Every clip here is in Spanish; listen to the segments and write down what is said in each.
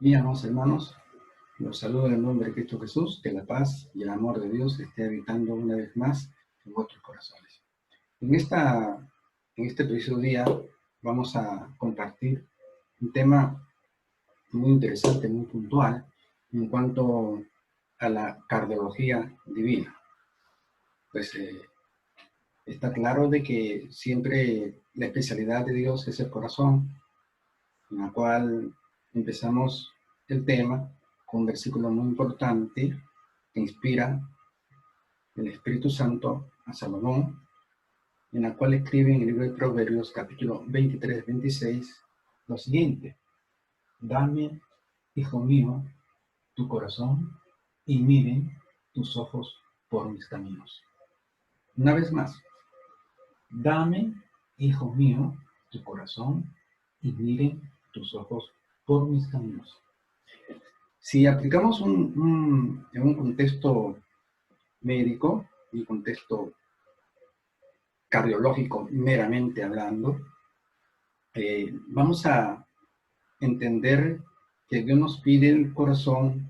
Mis amados hermanos, los saludo en el nombre de Cristo Jesús, que la paz y el amor de Dios esté habitando una vez más en vuestros corazones. En este preciso día vamos a compartir un tema muy interesante, muy puntual, en cuanto a la cardiología divina. Pues está claro de que siempre la especialidad de Dios es el corazón, en la cual empezamos el tema con un versículo muy importante que inspira el Espíritu Santo a Salomón, en la cual escribe en el libro de Proverbios, capítulo 23-26, lo siguiente: Dame, hijo mío, tu corazón, y miren tus ojos por mis caminos. Una vez más, dame, hijo mío, tu corazón, y miren tus ojos por mis caminos. Si aplicamos en un contexto médico, un contexto cardiológico meramente hablando, vamos a entender que Dios nos pide el corazón,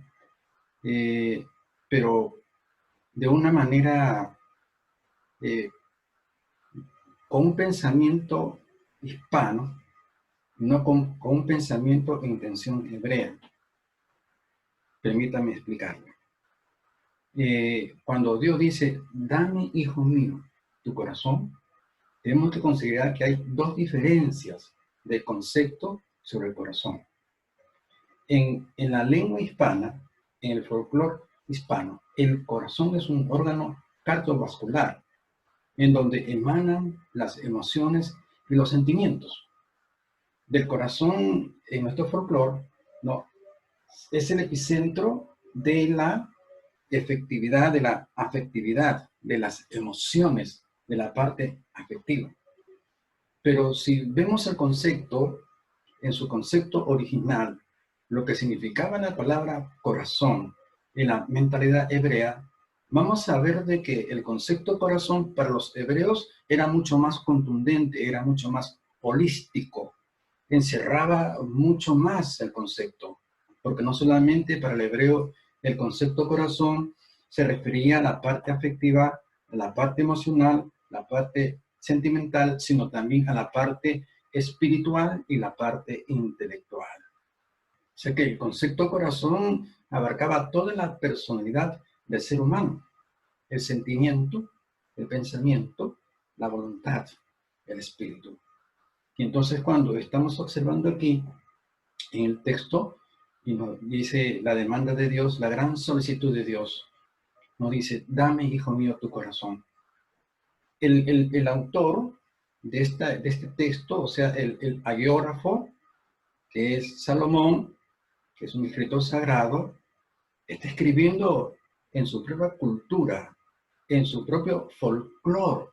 pero de una manera, eh, con un pensamiento hispano, no con un pensamiento en intención hebrea. Permítame explicarlo. Cuando Dios dice, dame, hijo mío, tu corazón, tenemos que considerar que hay dos diferencias de concepto sobre el corazón. En la lengua hispana, en el folclore hispano, el corazón es un órgano cardiovascular en donde emanan las emociones y los sentimientos. Del corazón, en nuestro folclore, no, es el epicentro de la efectividad, de la afectividad, de las emociones, de la parte afectiva. Pero si vemos el concepto, en su concepto original, lo que significaba la palabra corazón en la mentalidad hebrea, vamos a ver de que el concepto corazón para los hebreos era mucho más contundente, era mucho más holístico, encerraba mucho más el concepto, porque no solamente para el hebreo el concepto corazón se refería a la parte afectiva, a la parte emocional, la parte sentimental, sino también a la parte espiritual y la parte intelectual. O sea que el concepto corazón abarcaba toda la personalidad del ser humano, el sentimiento, el pensamiento, la voluntad, el espíritu. Y entonces cuando estamos observando aquí en el texto, y nos dice la demanda de Dios, la gran solicitud de Dios, nos dice, dame, hijo mío, tu corazón. El autor de este texto, o sea, el agiógrafo, que es Salomón, que es un escritor sagrado, está escribiendo en su propia cultura, en su propio folclore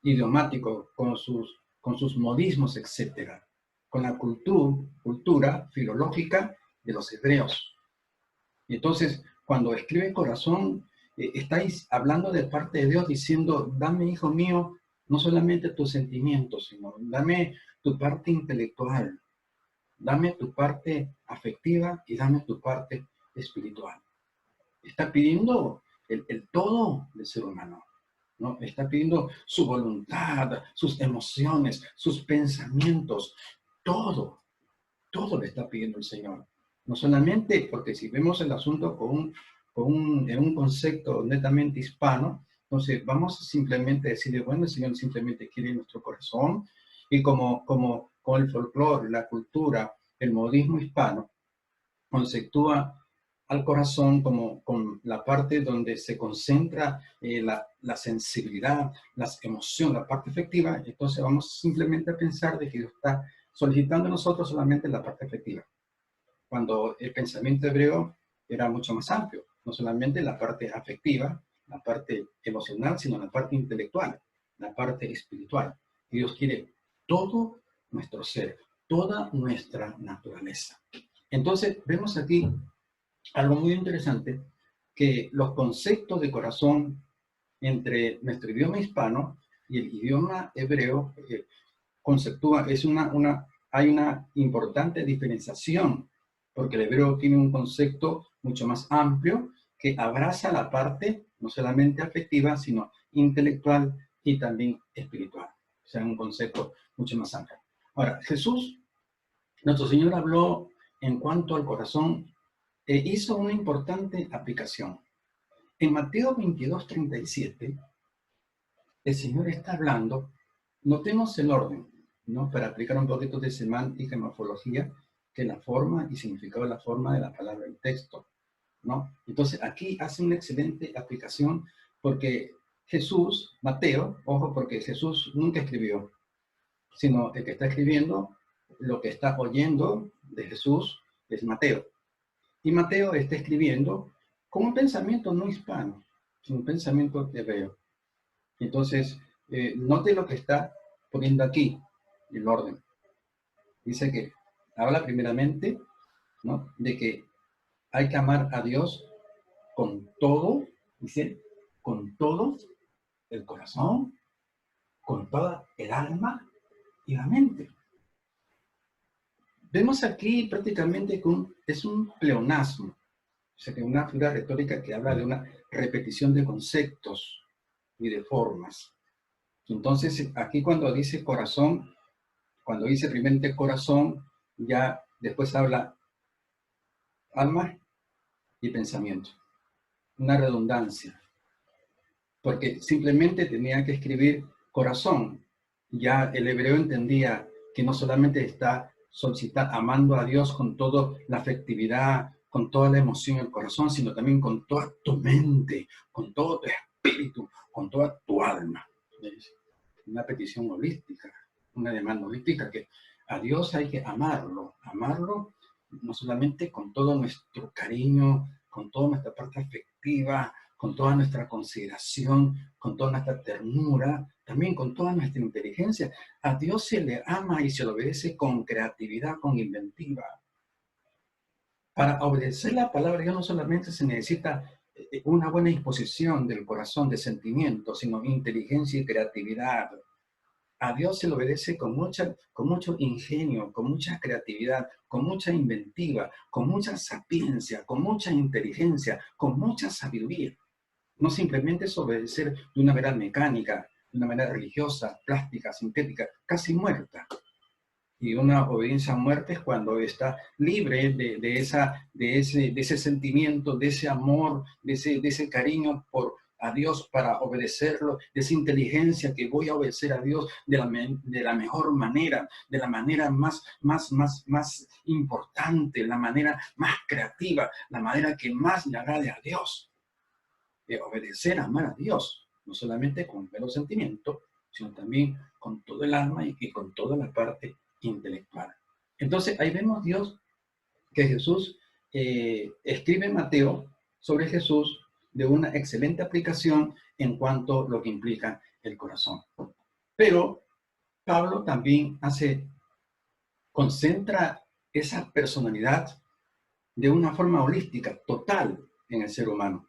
idiomático, con sus modismos, etc., con la cultura filológica de los hebreos. Y entonces, cuando escribe corazón, estáis hablando de parte de Dios diciendo, dame, hijo mío, no solamente tus sentimientos, sino dame tu parte intelectual, dame tu parte afectiva y dame tu parte espiritual. Está pidiendo el todo del ser humano, ¿no? Está pidiendo su voluntad, sus emociones, sus pensamientos, todo, todo le está pidiendo el Señor. No solamente porque si vemos el asunto en un concepto netamente hispano, entonces vamos a simplemente decirle, bueno, el Señor simplemente quiere nuestro corazón, y como con el folclore, la cultura, el modismo hispano, conceptúa al corazón como con la parte donde se concentra la sensibilidad, las emociones, la parte afectiva. Entonces vamos simplemente a pensar de que Dios está solicitando a nosotros solamente la parte afectiva, cuando el pensamiento hebreo era mucho más amplio, no solamente la parte afectiva, la parte emocional, sino la parte intelectual, la parte espiritual. Y Dios quiere todo nuestro ser, toda nuestra naturaleza. Entonces, vemos aquí algo muy interesante, que los conceptos de corazón entre nuestro idioma hispano y el idioma hebreo conceptúa, hay una importante diferenciación porque el hebreo tiene un concepto mucho más amplio que abraza la parte no solamente afectiva, sino intelectual y también espiritual. O sea, un concepto mucho más amplio. Ahora, Jesús, nuestro Señor, habló en cuanto al corazón, hizo una importante aplicación. En Mateo 22:37, el Señor está hablando, notemos el orden, ¿no? Para aplicar un poquito de semántica y morfología, que la forma y significado de la forma de la palabra del texto, ¿no? Entonces, aquí hace una excelente aplicación porque Jesús, Mateo, ojo, porque Jesús nunca escribió, sino el que está escribiendo, lo que está oyendo de Jesús es Mateo. Y Mateo está escribiendo con un pensamiento no hispano, un pensamiento hebreo. Entonces, note lo que está poniendo aquí, el orden. Dice que habla primeramente, ¿no?, de que hay que amar a Dios con todo, dice, con todo el corazón, con toda el alma y la mente. Vemos aquí prácticamente que es un pleonasmo, o sea, que una figura retórica que habla de una repetición de conceptos y de formas. Entonces, aquí cuando dice corazón, cuando dice primeramente corazón, ya después habla alma y pensamiento. Una redundancia, porque simplemente tenía que escribir corazón. Ya el hebreo entendía que no solamente está solicitando, amando a Dios con toda la afectividad, con toda la emoción en el corazón, sino también con toda tu mente, con todo tu espíritu, con toda tu alma. Una petición holística, una demanda holística, que a Dios hay que amarlo no solamente con todo nuestro cariño, con toda nuestra parte afectiva, con toda nuestra consideración, con toda nuestra ternura, también con toda nuestra inteligencia. A Dios se le ama y se le obedece con creatividad, con inventiva. Para obedecer la palabra de Dios no solamente se necesita una buena disposición del corazón, de sentimientos, sino inteligencia y creatividad. A Dios se le obedece con mucho ingenio, con mucha creatividad, con mucha inventiva, con mucha sapiencia, con mucha inteligencia, con mucha sabiduría. No simplemente es obedecer de una manera mecánica, de una manera religiosa, plástica, sintética, casi muerta. Y una obediencia a muerte es cuando está libre de ese sentimiento, de ese amor, de ese cariño por a Dios para obedecerlo, de esa inteligencia que voy a obedecer a Dios de la mejor manera, de la manera más importante, la manera más creativa, la manera que más le agrade a Dios. De obedecer, amar a Dios, no solamente con mero sentimiento, sino también con todo el alma y con toda la parte intelectual. Entonces, ahí vemos Dios que Jesús escribe en Mateo sobre Jesús de una excelente aplicación en cuanto a lo que implica el corazón. Pero Pablo también concentra esa personalidad de una forma holística, total en el ser humano.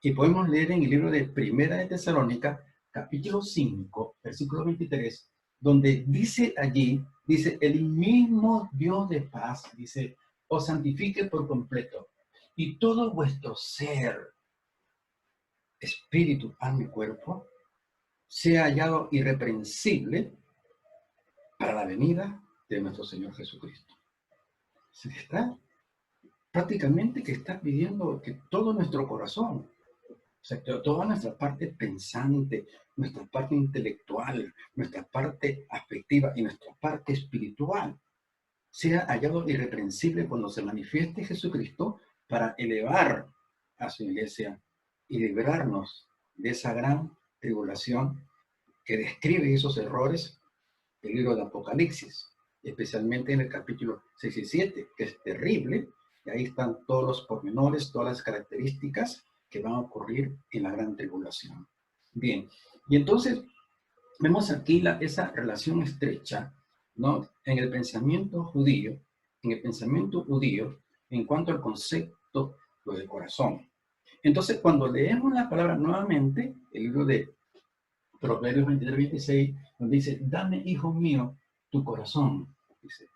Y podemos leer en el libro de Primera de Tesalónica, capítulo 5, versículo 23, donde dice allí, dice, el mismo Dios de paz, dice, os santifique por completo, y todo vuestro ser, espíritu, alma y cuerpo, sea hallado irreprensible para la venida de nuestro Señor Jesucristo. Se está prácticamente que está pidiendo que todo nuestro corazón, o sea, toda nuestra parte pensante, nuestra parte intelectual, nuestra parte afectiva y nuestra parte espiritual sea hallado irreprensible cuando se manifieste Jesucristo para elevar a su iglesia y librarnos de esa gran tribulación que describe esos errores del libro de Apocalipsis, especialmente en el capítulo 6 y 7, que es terrible, y ahí están todos los pormenores, todas las características que van a ocurrir en la gran tribulación. Bien, y entonces vemos aquí esa relación estrecha, ¿no?, en el pensamiento judío, en cuanto al concepto del corazón. Entonces, cuando leemos la palabra nuevamente, el libro de Proverbios 23-26, nos dice, dame, hijo mío, tu corazón, dice,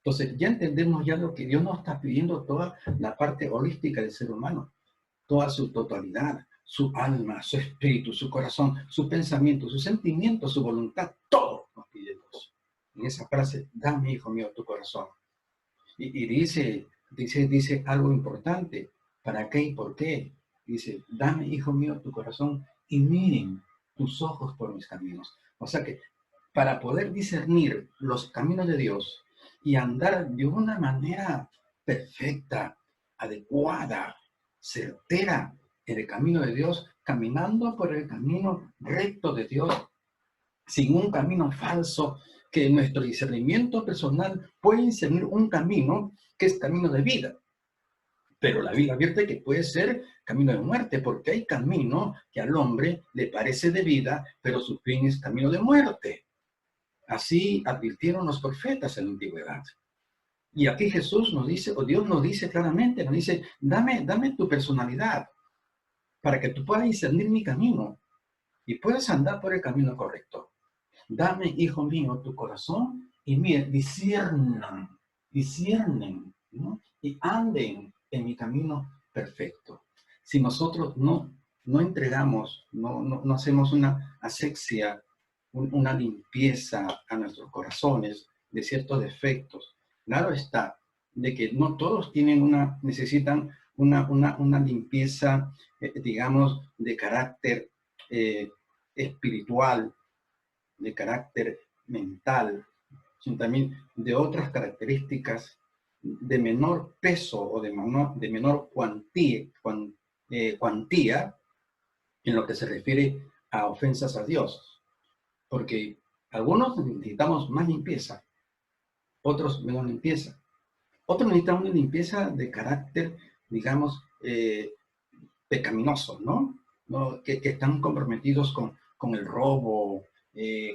Entonces, ya entendemos ya lo que Dios nos está pidiendo, toda la parte holística del ser humano, toda su totalidad, su alma, su espíritu, su corazón, su pensamiento, su sentimiento, su voluntad, todo nos pide Dios. En esa frase, dame, hijo mío, tu corazón. Y dice algo importante. ¿Para qué y por qué? Dice, dame, hijo mío, tu corazón y miren tus ojos por mis caminos. O sea que para poder discernir los caminos de Dios y andar de una manera perfecta, adecuada, certera en el camino de Dios, caminando por el camino recto de Dios, sin un camino falso, que nuestro discernimiento personal puede discernir un camino que es camino de vida. Pero la Biblia advierte que puede ser camino de muerte, porque hay camino que al hombre le parece de vida, pero su fin es camino de muerte. Así advirtieron los profetas en la antigüedad. Y aquí Jesús nos dice, o Dios nos dice claramente, nos dice, dame tu personalidad para que tú puedas discernir mi camino y puedas andar por el camino correcto. Dame, hijo mío, tu corazón y miren, disciernen, ¿no? Y anden en mi camino perfecto. Si nosotros no entregamos, no hacemos una asepsia, una limpieza a nuestros corazones de ciertos defectos, claro está, de que no todos necesitan una limpieza, digamos, de carácter espiritual, de carácter mental, sino también de otras características de menor peso o de menor cuantía en lo que se refiere a ofensas a Dios. Porque algunos necesitamos más limpieza, otros menos limpieza. Otros necesitan una limpieza de carácter, digamos, pecaminoso, ¿no? ¿No? Que están comprometidos con el robo,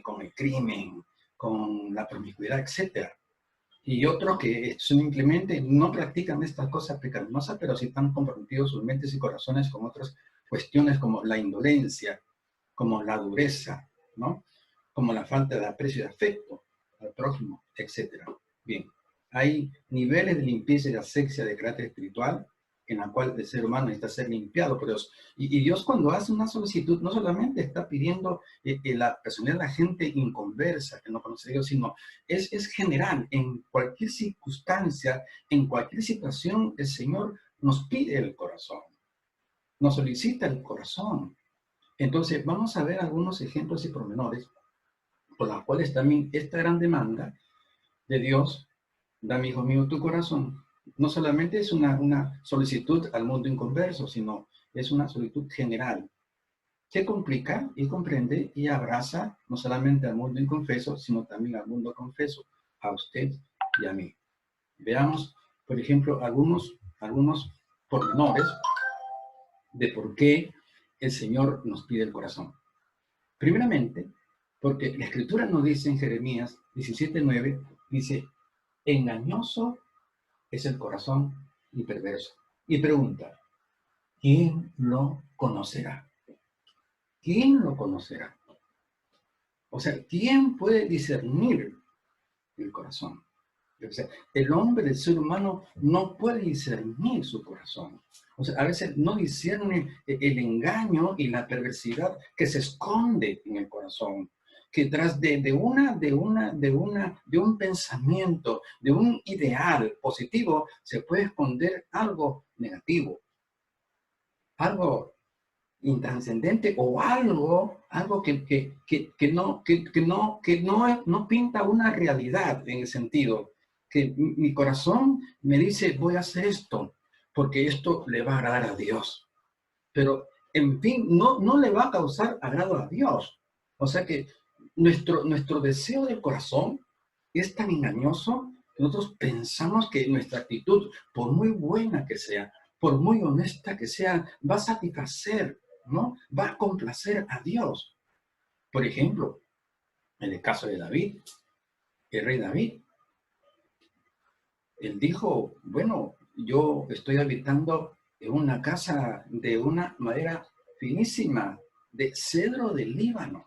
con el crimen, con la promiscuidad, etc. Y otros que simplemente no practican estas cosas pecaminosas, pero sí están comprometidos sus mentes y corazones con otras cuestiones como la indolencia, como la dureza, ¿no? Como la falta de aprecio y de afecto al prójimo, etc. Bien, hay niveles de limpieza y de asepsia de carácter espiritual en la cual el ser humano necesita ser limpiado por Dios. Y Dios cuando hace una solicitud no solamente está pidiendo la personalidad de la gente inconversa, que no conoce a Dios, sino es general. En cualquier circunstancia, en cualquier situación, el Señor nos pide el corazón, nos solicita el corazón. Entonces, vamos a ver algunos ejemplos y pormenores por los cuales también esta gran demanda de Dios, dame, hijo mío, tu corazón, no solamente es una solicitud al mundo inconverso, sino es una solicitud general que complica y comprende y abraza no solamente al mundo inconfeso, sino también al mundo confeso, a usted y a mí. Veamos, por ejemplo, algunos pormenores de por qué el Señor nos pide el corazón. Primeramente, porque la Escritura nos dice en Jeremías 17:9, dice, engañoso es el corazón y perverso. Y pregunta, ¿quién lo conocerá? ¿Quién lo conocerá? O sea, ¿quién puede discernir el corazón? O sea, el hombre, el ser humano, no puede discernir su corazón. O sea, a veces no discierne el engaño y la perversidad que se esconde en el corazón. Que tras de un pensamiento, de un ideal positivo, se puede esconder algo negativo, algo intranscendente o algo que no pinta una realidad en el sentido que mi corazón me dice voy a hacer esto porque esto le va a agradar a Dios, pero en fin no le va a causar agrado a Dios. O sea que nuestro deseo del corazón es tan engañoso que nosotros pensamos que nuestra actitud, por muy buena que sea, por muy honesta que sea, va a satisfacer, ¿no? Va a complacer a Dios. Por ejemplo, en el caso de David, el rey David, él dijo, bueno, yo estoy habitando en una casa de una madera finísima, de cedro del Líbano.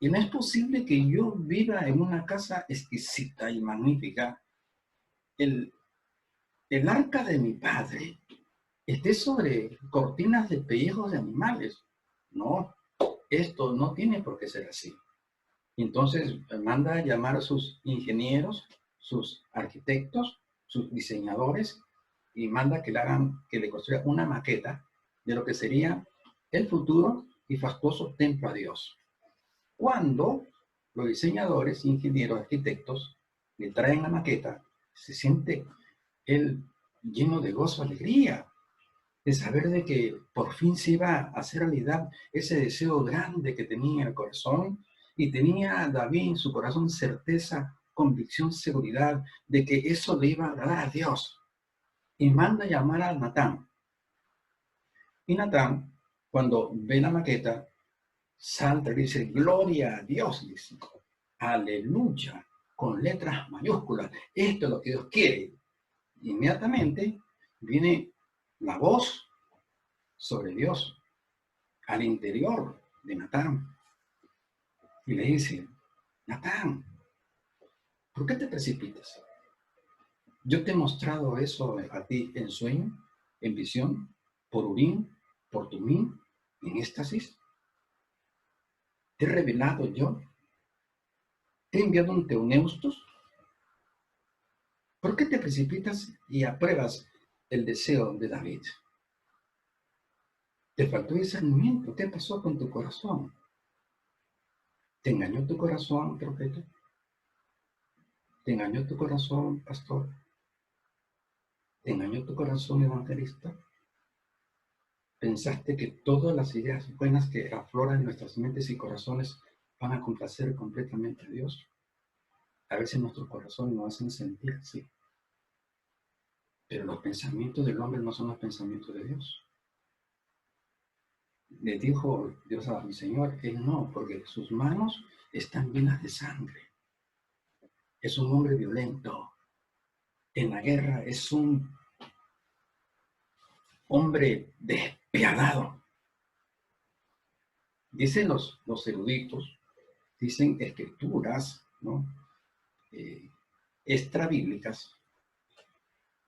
Y no es posible que yo viva en una casa exquisita y magnífica el, el arca de mi padre esté sobre cortinas de pellejos de animales. No, esto no tiene por qué ser así. Entonces manda a llamar a sus ingenieros, sus arquitectos, sus diseñadores, y manda que le construya una maqueta de lo que sería el futuro y fastuoso templo a Dios. Cuando los diseñadores, ingenieros, arquitectos le traen la maqueta, se siente él lleno de gozo, alegría, de saber de que por fin se iba a hacer realidad ese deseo grande que tenía en el corazón, y tenía David en su corazón certeza, convicción, seguridad de que eso le iba a agradar a Dios. Y manda a llamar a Natán. Y Natán, cuando ve la maqueta, salta y dice, gloria a Dios, dice, aleluya, con letras mayúsculas, esto es lo que Dios quiere. Inmediatamente viene la voz sobre Dios al interior de Natán y le dice, Natán, ¿por qué te precipitas? Yo te he mostrado eso a ti en sueño, en visión, por Urim, por Tumim, en éxtasis. Te he revelado yo. Te he enviado un Teoneustos. ¿Por qué te precipitas y apruebas el deseo de David? Te faltó discernimiento. ¿Qué pasó con tu corazón? ¿Te engañó tu corazón, profeta? ¿Te engañó tu corazón, pastor? ¿Te engañó tu corazón, evangelista? ¿Pensaste que todas las ideas buenas que afloran en nuestras mentes y corazones van a complacer completamente a Dios? A veces nuestros corazones nos hacen sentir así. Pero los pensamientos del hombre no son los pensamientos de Dios. Le dijo Dios a mi Señor, él no, porque sus manos están llenas de sangre. Es un hombre violento. En la guerra es un hombre despiadado. Dicen los eruditos, dicen escrituras, ¿no? Extrabíblicas,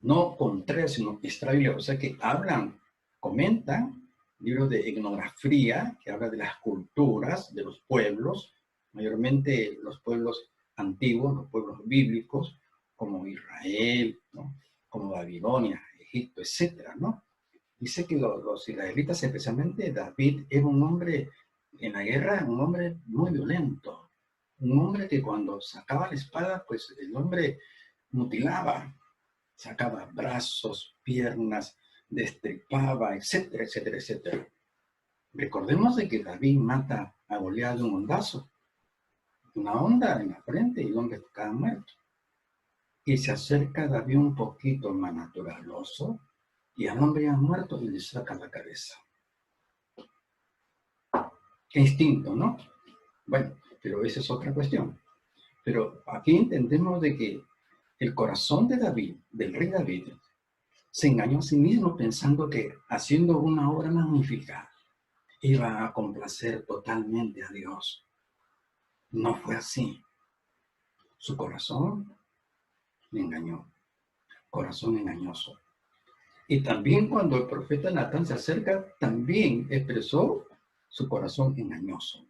no contrarias, sino extrabíblicas, o sea que hablan, comentan libros de etnografía que habla de las culturas de los pueblos, mayormente los pueblos antiguos, los pueblos bíblicos, como Israel, ¿no? Como Babilonia, Egipto, etcétera, ¿no? Dice que los israelitas, especialmente David, era un hombre en la guerra, un hombre muy violento, un hombre que cuando sacaba la espada, pues el hombre mutilaba, sacaba brazos, piernas, destripaba, etcétera, etcétera, etcétera. Recordemos de que David mata a Goliat de un hondazo, una onda en la frente, y el hombre estaba muerto. Y se acerca David un poquito más naturaloso, y al hombre ya muerto y le saca la cabeza. Qué instinto, ¿no? Bueno, pero esa es otra cuestión. Pero aquí entendemos de que el corazón de David, del rey David, se engañó a sí mismo pensando que haciendo una obra magnífica iba a complacer totalmente a Dios. No fue así. Su corazón le engañó. Corazón engañoso. Y también cuando el profeta Natán se acerca, también expresó su corazón engañoso.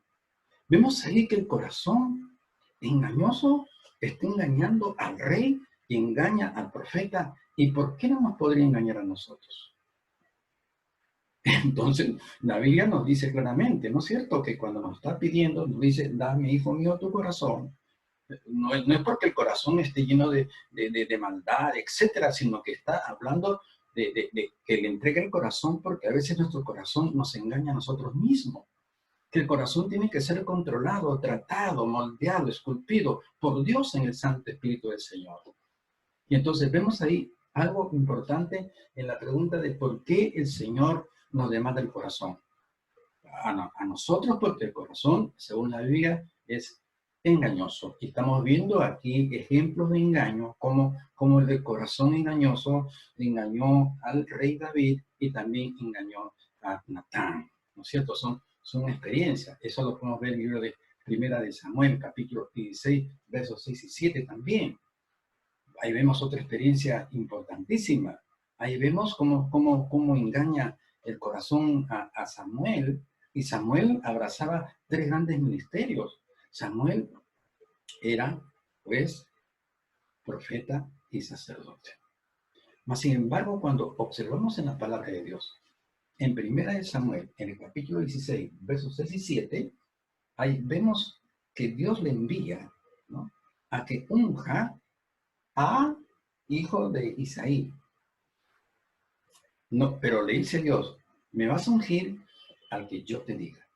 Vemos ahí que el corazón engañoso está engañando al rey y engaña al profeta. ¿Y por qué no nos podría engañar a nosotros? Entonces, la Biblia nos dice claramente, ¿no es cierto? Que cuando nos está pidiendo, nos dice, dame, hijo mío, tu corazón. No es porque el corazón esté lleno de maldad, etcétera, sino que está hablando de que le entregue el corazón, porque a veces nuestro corazón nos engaña a nosotros mismos. Que el corazón tiene que ser controlado, tratado, moldeado, esculpido por Dios en el Santo Espíritu del Señor. Y entonces vemos ahí algo importante en la pregunta de por qué el Señor nos demanda el corazón. A nosotros, porque el corazón, según la Biblia, es engañoso. Y estamos viendo aquí ejemplos de engaño, como el del corazón engañoso engañó al rey David y también engañó a Natán. ¿No es cierto? Son experiencias. Eso lo podemos ver en el libro de Primera de Samuel, capítulo 16, versos 6 y 7 también. Ahí vemos otra experiencia importantísima. Ahí vemos cómo engaña el corazón a Samuel. Y Samuel abrazaba tres grandes ministerios. Samuel era, pues, profeta y sacerdote. Mas, sin embargo, cuando observamos en la palabra de Dios, en Primera de Samuel, en el capítulo 16, versos 6 y 7, ahí vemos que Dios le envía, ¿no?, a que unja a hijo de Isaí. No, pero le dice Dios, me vas a ungir al que yo te diga.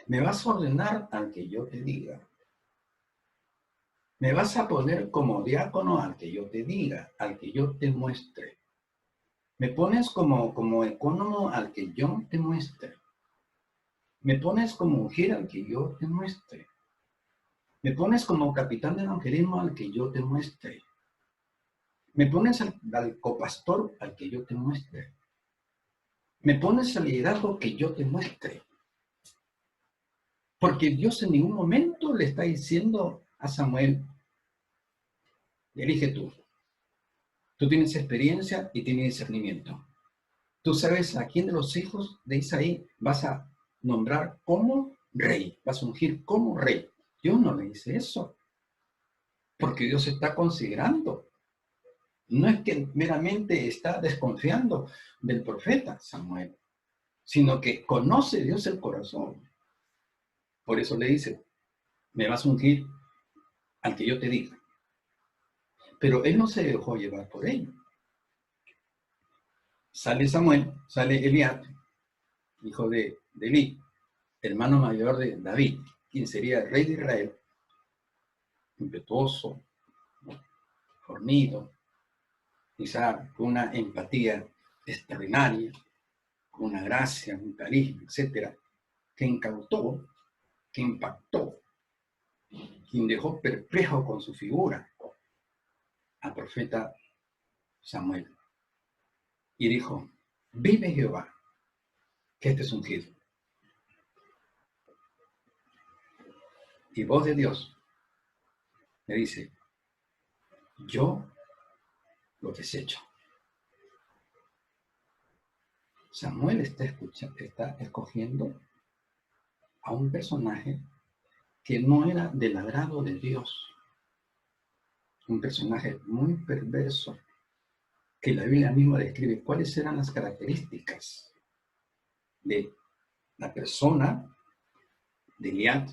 Me vas a ordenar al que yo te diga. Me vas a poner como diácono al que yo te diga, al que yo te muestre. Me pones como ecónomo al que yo te muestre. Me pones como ungir al que yo te muestre. Me pones como capitán de evangelismo al que yo te muestre. Me pones al copastor al que yo te muestre. Me pones al liderazgo que yo te muestre. Porque Dios en ningún momento le está diciendo a Samuel, elige tú. Tú tienes experiencia y tienes discernimiento. Tú sabes a quién de los hijos de Isaí vas a nombrar como rey, vas a ungir como rey. Dios no le dice eso, porque Dios está considerando. No es que meramente está desconfiando del profeta Samuel, sino que conoce Dios el corazón. Por eso le dice, me vas a ungir al que yo te diga. Pero él no se dejó llevar por ello. Sale Samuel, sale Eliab, hijo de Elí, hermano mayor de David, quien sería el rey de Israel, impetuoso, fornido, quizá con una empatía extraordinaria, con una gracia, un carisma, etcétera, que incautó, que impactó, quien dejó perplejo con su figura al profeta Samuel. Y dijo, vive Jehová, que este es ungido. Y voz de Dios me dice, yo lo desecho. Samuel está escogiendo a un personaje que no era del agrado de Dios. Un personaje muy perverso, que la Biblia misma describe cuáles eran las características de la persona de Eliab,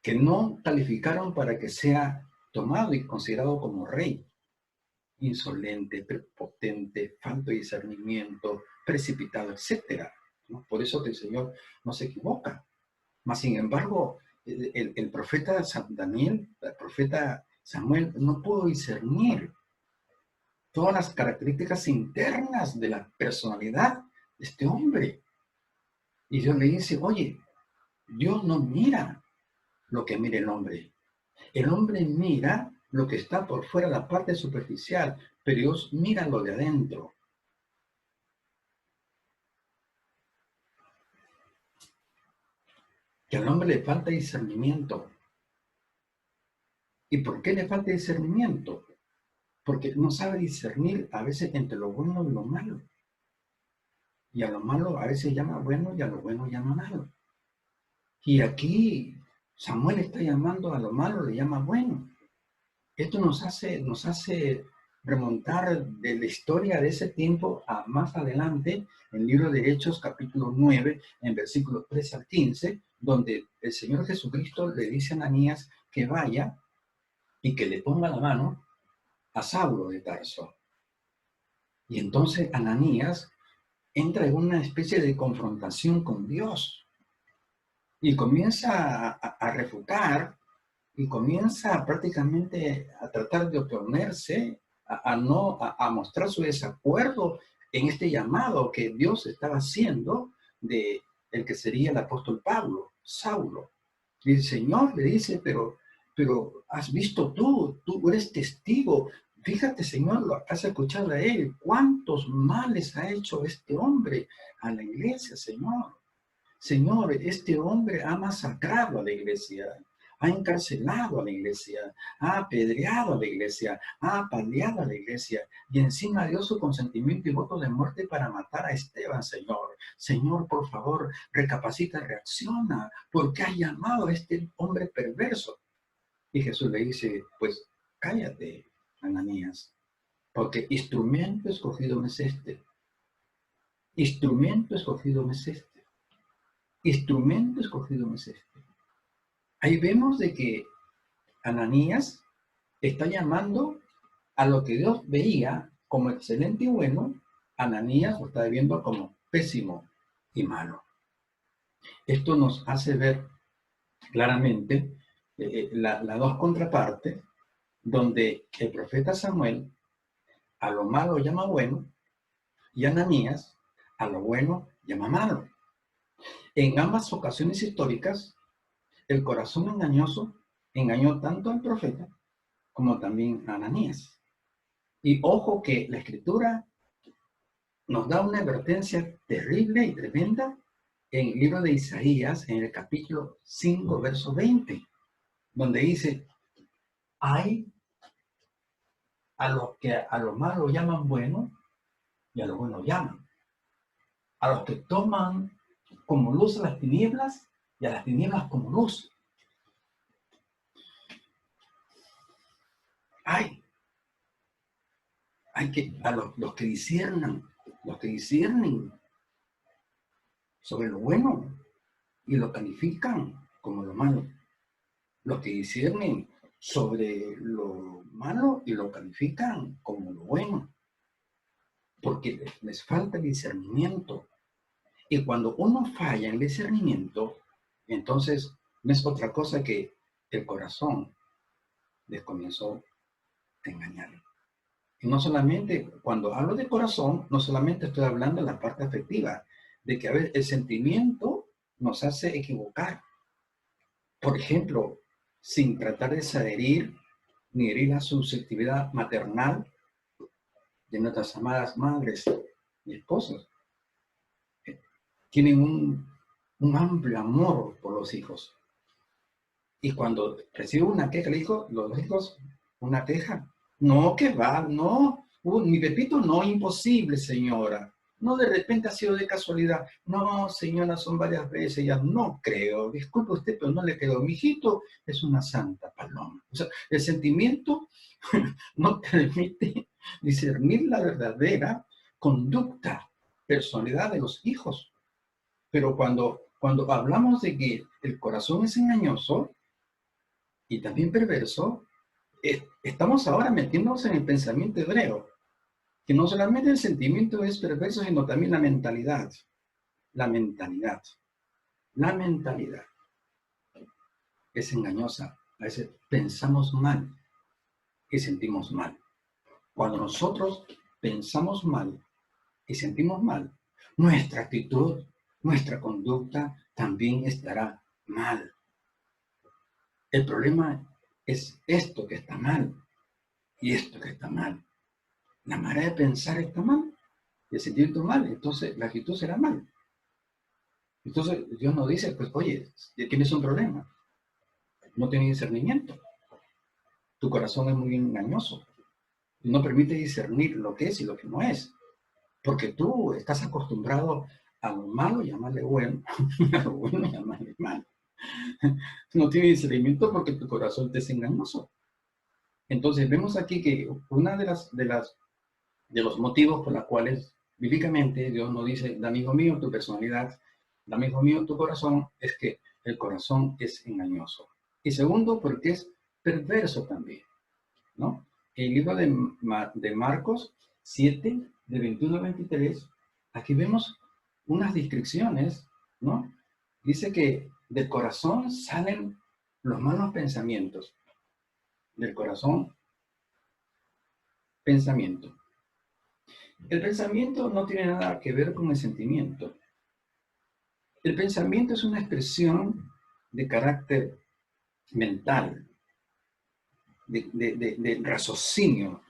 que no calificaron para que sea tomado y considerado como rey. Insolente, prepotente, falto de discernimiento, precipitado, etc. ¿No? Por eso que el Señor no se equivoca. Mas, sin embargo, el profeta Daniel, el profeta Samuel, no pudo discernir todas las características internas de la personalidad de este hombre. Y Dios le dice, oye, Dios no mira lo que mira el hombre. El hombre mira lo que está por fuera, la parte superficial, pero Dios mira lo de adentro. Que al hombre le falta discernimiento. ¿Y por qué le falta discernimiento? Porque no sabe discernir a veces entre lo bueno y lo malo. Y a lo malo a veces llama bueno y a lo bueno llama malo. Y aquí Samuel está llamando a lo malo, le llama bueno. Esto nos hace remontar de la historia de ese tiempo a más adelante, en el libro de Hechos, capítulo 9, en versículos 13 al 15, donde el Señor Jesucristo le dice a Ananías que vaya y que le ponga la mano a Saulo de Tarso. Y entonces Ananías entra en una especie de confrontación con Dios y comienza a refutar y comienza prácticamente a tratar de oponerse, a mostrar su desacuerdo en este llamado que Dios estaba haciendo de el que sería el apóstol Pablo, Saulo. Y el Señor le dice, pero has visto tú eres testigo. Fíjate, Señor, lo has escuchado a él. ¿Cuántos males ha hecho este hombre a la iglesia, Señor? Señor, este hombre ha masacrado a la iglesia, ha encarcelado a la iglesia, ha apedreado a la iglesia, ha apaleado a la iglesia y encima dio su consentimiento y voto de muerte para matar a Esteban, Señor. Señor, por favor, recapacita, reacciona. ¿Por qué has llamado a este hombre perverso? Y Jesús le dice, pues cállate, Ananías, porque instrumento escogido me es este. Instrumento escogido me es este. Instrumento escogido me es este. Ahí vemos de que Ananías está llamando a lo que Dios veía como excelente y bueno, Ananías lo está viendo como pésimo y malo. Esto nos hace ver claramente las dos contrapartes, donde el profeta Samuel a lo malo llama bueno y Ananías a lo bueno llama malo. En ambas ocasiones históricas, el corazón engañoso engañó tanto al profeta como también a Ananías. Y ojo que la escritura nos da una advertencia terrible y tremenda en el libro de Isaías, en el capítulo 5, verso 20, donde dice, hay a los que a lo malo llaman bueno y a lo bueno llaman. A los que toman como luz a las tinieblas y a las tinieblas como luz. Hay que, a los que disciernan sobre lo bueno y lo califican como lo malo. Los que disciernen sobre lo malo y lo califican como lo bueno. Porque les falta discernimiento. Y cuando uno falla en el discernimiento, entonces no es otra cosa que el corazón les comenzó a engañar. Y no solamente, cuando hablo de corazón, no solamente estoy hablando de la parte afectiva, de que a veces el sentimiento nos hace equivocar. Por ejemplo, sin tratar de desherir ni herir la susceptibilidad maternal de nuestras amadas madres y esposas. Tienen un amplio amor por los hijos. Y cuando recibe una queja, le dijo, los hijos, una queja. No, que va, no. Mi Pepito, no, imposible, señora. No, de repente ha sido de casualidad. No, señora, son varias veces. Ya no creo. Disculpe usted, pero no le creo. Mi hijito es una santa paloma. O sea, el sentimiento no permite discernir la verdadera conducta, personalidad de los hijos. Pero cuando hablamos de que el corazón es engañoso y también perverso, estamos ahora metiéndonos en el pensamiento hebreo, que no solamente el sentimiento es perverso, sino también la mentalidad. La mentalidad. La mentalidad es engañosa. A veces pensamos mal y sentimos mal. Cuando nosotros pensamos mal y sentimos mal, nuestra actitud, nuestra conducta también estará mal. El problema es esto que está mal y esto que está mal. La manera de pensar está mal, de sentirte mal, entonces la actitud será mal. Entonces Dios nos dice, pues oye, tienes un problema, no tienes discernimiento, tu corazón es muy engañoso, no permite discernir lo que es y lo que no es, porque tú estás acostumbrado a lo malo llamarle bueno, a lo bueno llamarle malo. No tienes discernimiento porque tu corazón te es engañoso. Entonces vemos aquí que una de los motivos por los cuales bíblicamente Dios nos dice, dame hijo mío tu personalidad, dame hijo mío tu corazón, es que el corazón es engañoso. Y segundo, porque es perverso también, ¿no? El libro de Marcos 7, de 21 a 23, aquí vemos unas descripciones, ¿no? Dice que del corazón salen los malos pensamientos. Del corazón, pensamiento. El pensamiento no tiene nada que ver con el sentimiento. El pensamiento es una expresión de carácter mental, de raciocinio,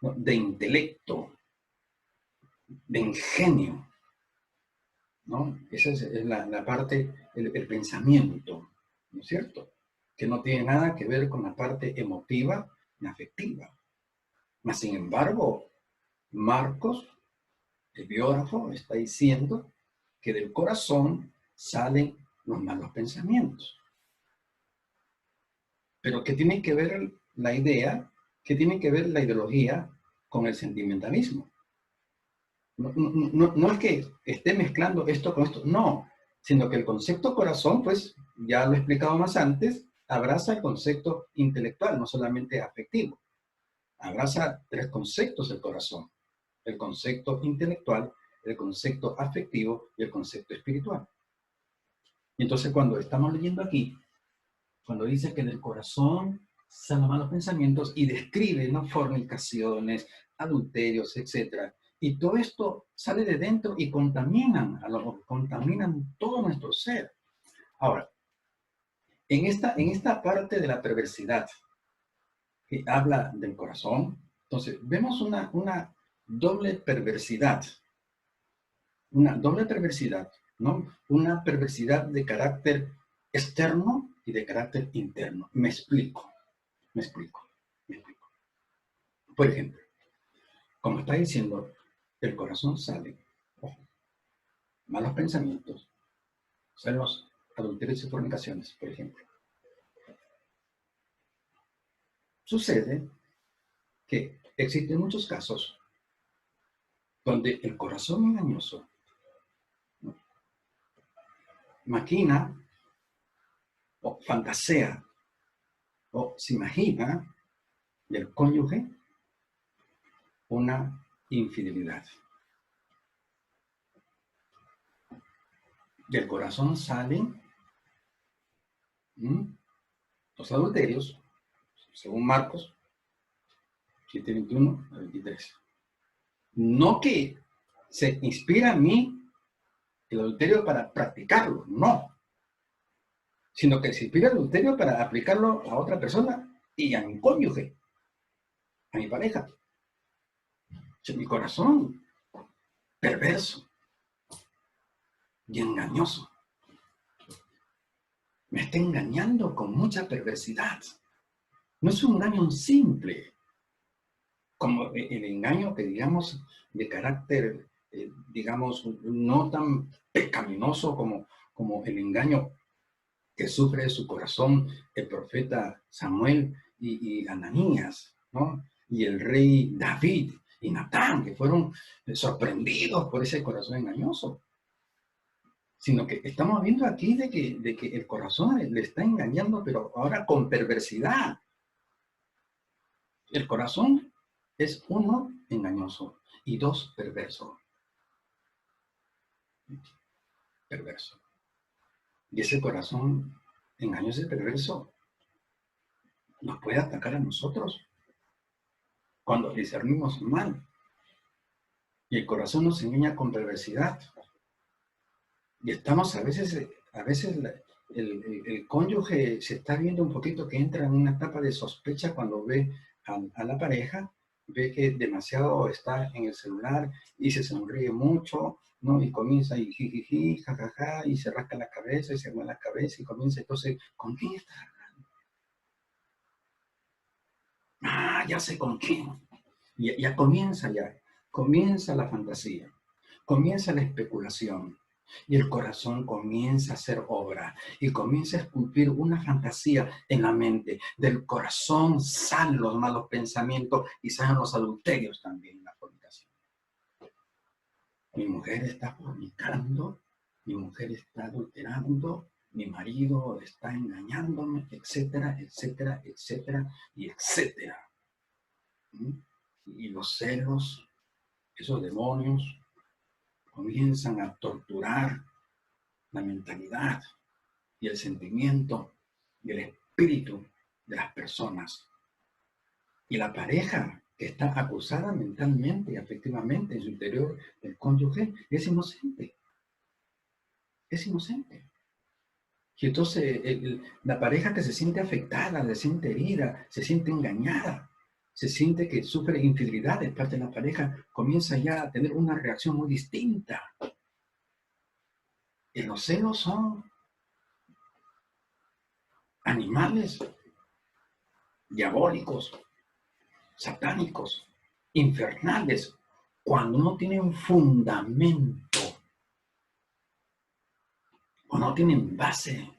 ¿no? De intelecto, de ingenio, ¿no? Esa es la parte, el pensamiento, ¿no es cierto? que no tiene nada que ver con la parte emotiva ni afectiva. Mas, sin embargo, Marcos, el biógrafo, está diciendo que del corazón salen los malos pensamientos. Pero ¿qué tiene que ver la idea? ¿Qué tiene que ver la ideología con el sentimentalismo? No es que esté mezclando esto con esto, no, sino que el concepto corazón, pues ya lo he explicado más antes, abraza el concepto intelectual, no solamente afectivo. Abraza tres conceptos del corazón: el concepto intelectual, el concepto afectivo y el concepto espiritual. Y entonces cuando estamos leyendo aquí, cuando dice que del corazón salen malos pensamientos y describe, ¿no?, fornicaciones, adulterios, etcétera. Y todo esto sale de dentro y contaminan todo nuestro ser. Ahora, en esta parte de la perversidad que habla del corazón, entonces vemos una doble perversidad. Una doble perversidad, ¿no? Una perversidad de carácter externo y de carácter interno. Me explico. Por ejemplo, como está diciendo, del corazón salen, ojo, malos pensamientos, celos, adulterios y fornicaciones, por ejemplo. Sucede que existen muchos casos donde el corazón engañoso, ¿no?, maquina o fantasea o se imagina del cónyuge una infidelidad. Del corazón salen los adulterios, según Marcos 7:21 a 23. No que se inspira a mí el adulterio para practicarlo, no, sino que se inspira el adulterio para aplicarlo a otra persona y a mi cónyuge, a mi pareja. Mi corazón perverso y engañoso me está engañando con mucha perversidad. No es un engaño simple, como el engaño que, digamos, de carácter, digamos, no tan pecaminoso como el engaño que sufre de su corazón el profeta Samuel y Ananías, ¿no? Y el rey David y Natán, que fueron sorprendidos por ese corazón engañoso. Sino que estamos viendo aquí de que el corazón le está engañando, pero ahora con perversidad. El corazón es, uno, engañoso y dos, perverso. Perverso. Y ese corazón engañoso y perverso nos puede atacar a nosotros cuando discernimos mal. Y el corazón nos engaña con perversidad. Y estamos a veces el cónyuge se está viendo un poquito que entra en una etapa de sospecha cuando ve a la pareja, ve que demasiado está en el celular y se sonríe mucho, ¿no? Y comienza y jijiji, jajaja, y se rasca la cabeza y se mueve la cabeza y comienza entonces, ¿con quién está hablando? Ah, ya sé con quién. Y ya comienza la fantasía, comienza la especulación. Y el corazón comienza a hacer obra y comienza a esculpir una fantasía en la mente. Del corazón salen los malos pensamientos y salen los adulterios también, la fornicación. Mi mujer está fornicando, mi mujer está adulterando, mi marido está engañándome, etcétera, etcétera, etcétera y etcétera. Y los celos, esos demonios, comienzan a torturar la mentalidad y el sentimiento y el espíritu de las personas. Y la pareja que está acusada mentalmente y afectivamente en su interior del cónyuge es inocente. Es inocente. Y entonces la pareja que se siente afectada, se siente herida, se siente engañada, se siente que sufre infidelidad de parte de la pareja, comienza ya a tener una reacción muy distinta. Y los celos son animales, diabólicos, satánicos, infernales, cuando no tienen fundamento o no tienen base.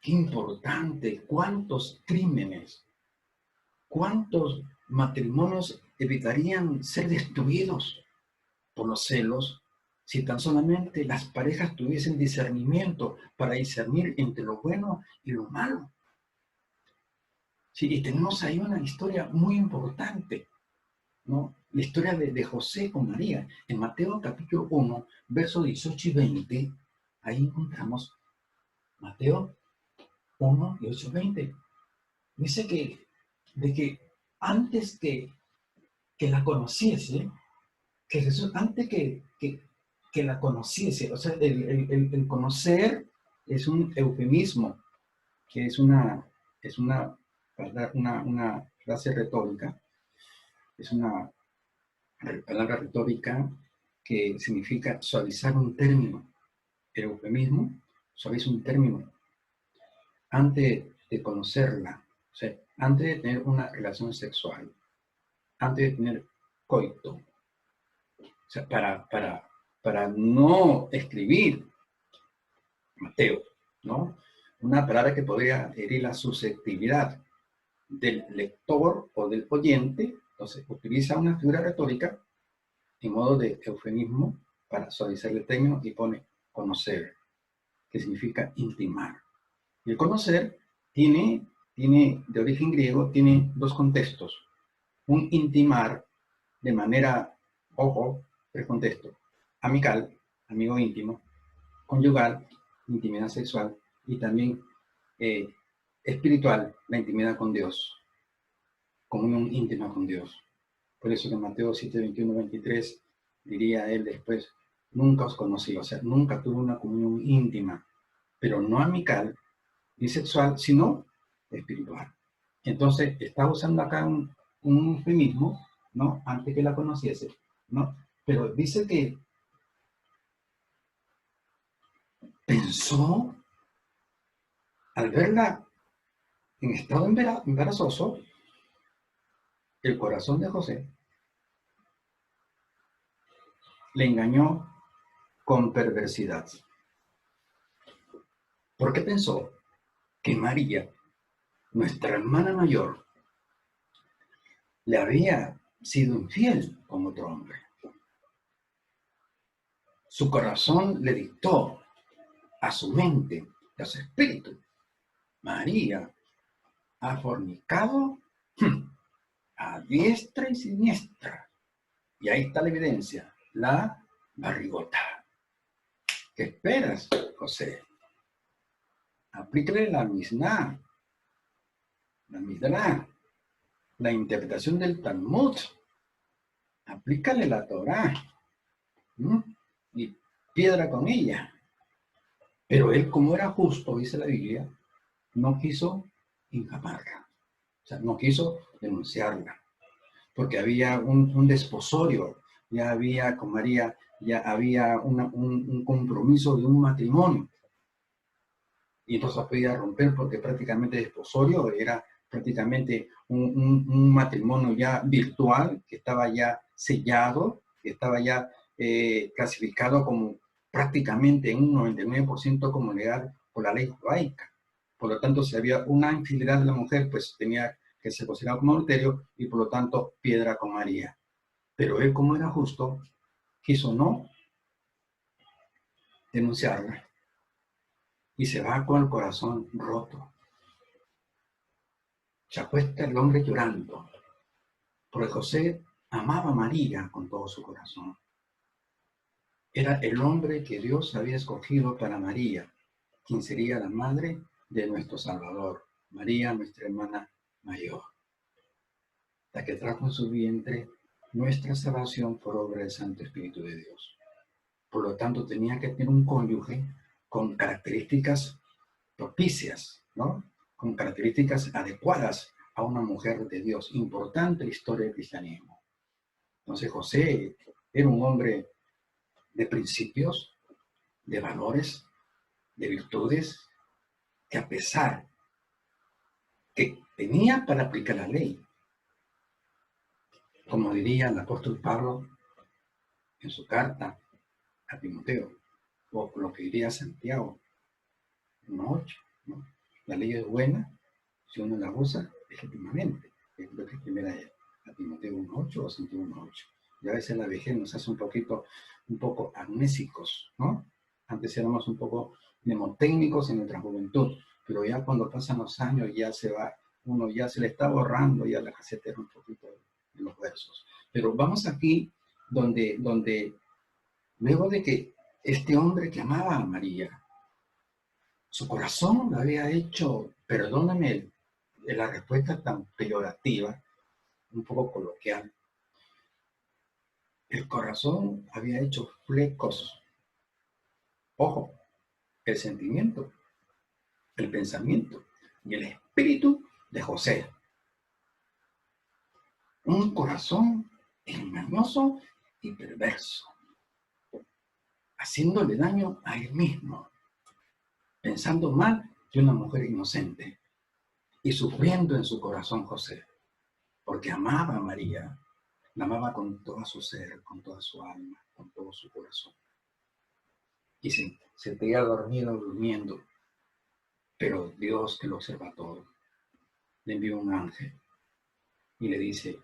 Qué importante, cuántos crímenes, cuántos matrimonios evitarían ser destruidos por los celos si tan solamente las parejas tuviesen discernimiento para discernir entre lo bueno y lo malo. Sí, y tenemos ahí una historia muy importante, ¿no? La historia de José con María. En Mateo capítulo 1, versos 18 y 20, ahí encontramos Mateo 1, 18 y 20. Dice que antes que la conociese, que Jesús, antes que la conociese, o sea, el conocer es un eufemismo, que es una frase retórica, es una palabra retórica que significa suavizar un término. El eufemismo suaviza un término. Antes de conocerla, o sea, antes de tener una relación sexual, antes de tener coito, o sea, para no escribir Mateo, ¿no? Una palabra que podría herir la susceptibilidad del lector o del oyente, entonces utiliza una figura retórica en modo de eufemismo para suavizar el término y pone conocer, que significa intimar. Y el conocer tiene de origen griego, tiene dos contextos. Un intimar de manera, ojo, el contexto, amical, amigo íntimo, conyugal, intimidad sexual, y también espiritual, la intimidad con Dios, comunión íntima con Dios. Por eso que en Mateo 7, 21, 23 diría él después, nunca os conocí, o sea, nunca tuve una comunión íntima, pero no amical ni sexual, sino espiritual. Entonces, está usando acá un eufemismo, ¿no? Antes que la conociese, ¿no? Pero dice que pensó, al verla en estado embarazoso, el corazón de José le engañó con perversidad. Porque pensó que María, nuestra hermana mayor, le había sido infiel con otro hombre. Su corazón le dictó a su mente, a su espíritu, María ha fornicado a diestra y siniestra. Y ahí está la evidencia, la barrigota. ¿Qué esperas, José? Aplícale la Misná, la interpretación del Talmud. Aplícale la Torá. Y piedra con ella. Pero él, como era justo, dice la Biblia, no quiso incamarla. O sea, no quiso denunciarla. Porque había un desposorio, ya había con María, ya había un compromiso de un matrimonio. Y entonces podía romper porque prácticamente desposorio era prácticamente un matrimonio ya virtual, que estaba ya sellado, que estaba ya clasificado como prácticamente en un 99% como legal por la ley judaica. Por lo tanto, si había una infidelidad de la mujer, pues tenía que ser considerado como adulterio y por lo tanto piedra con María. Pero él, como era justo, quiso no denunciarla y se va con el corazón roto. Se acuesta el hombre llorando, porque José amaba a María con todo su corazón. Era el hombre que Dios había escogido para María, quien sería la madre de nuestro Salvador, María, nuestra hermana mayor, la que trajo en su vientre nuestra salvación por obra del Santo Espíritu de Dios. Por lo tanto, tenía que tener un cónyuge con características propicias, ¿no? Con características adecuadas a una mujer de Dios. Importante la historia del cristianismo. Entonces José era un hombre de principios, de valores, de virtudes, que a pesar que venía para aplicar la ley, como diría el apóstol Pablo en su carta a Timoteo, o lo que diría Santiago 1:8, ¿no? La ley es buena si uno la usa legítimamente. Creo que primera a Timoteo 1:8 o Santiago 1:8. Y a veces la vejez nos hace un poco amnésicos, ¿no? Antes éramos un poco mnemotécnicos en nuestra juventud, pero ya cuando pasan los años ya se va, uno ya se le está borrando ya la casetera un poquito de los versos. Pero vamos aquí donde luego de que este hombre que amaba a María, su corazón lo había hecho, perdóname la respuesta tan peyorativa, un poco coloquial, el corazón había hecho flecos, ojo, el sentimiento, el pensamiento y el espíritu de José. Un corazón engañoso y perverso, haciéndole daño a él mismo, pensando mal de una mujer inocente y sufriendo en su corazón José, porque amaba a María, la amaba con todo su ser, con toda su alma, con todo su corazón. Y se veía dormido, durmiendo, pero Dios, que lo observa todo, le envió un ángel y le dice: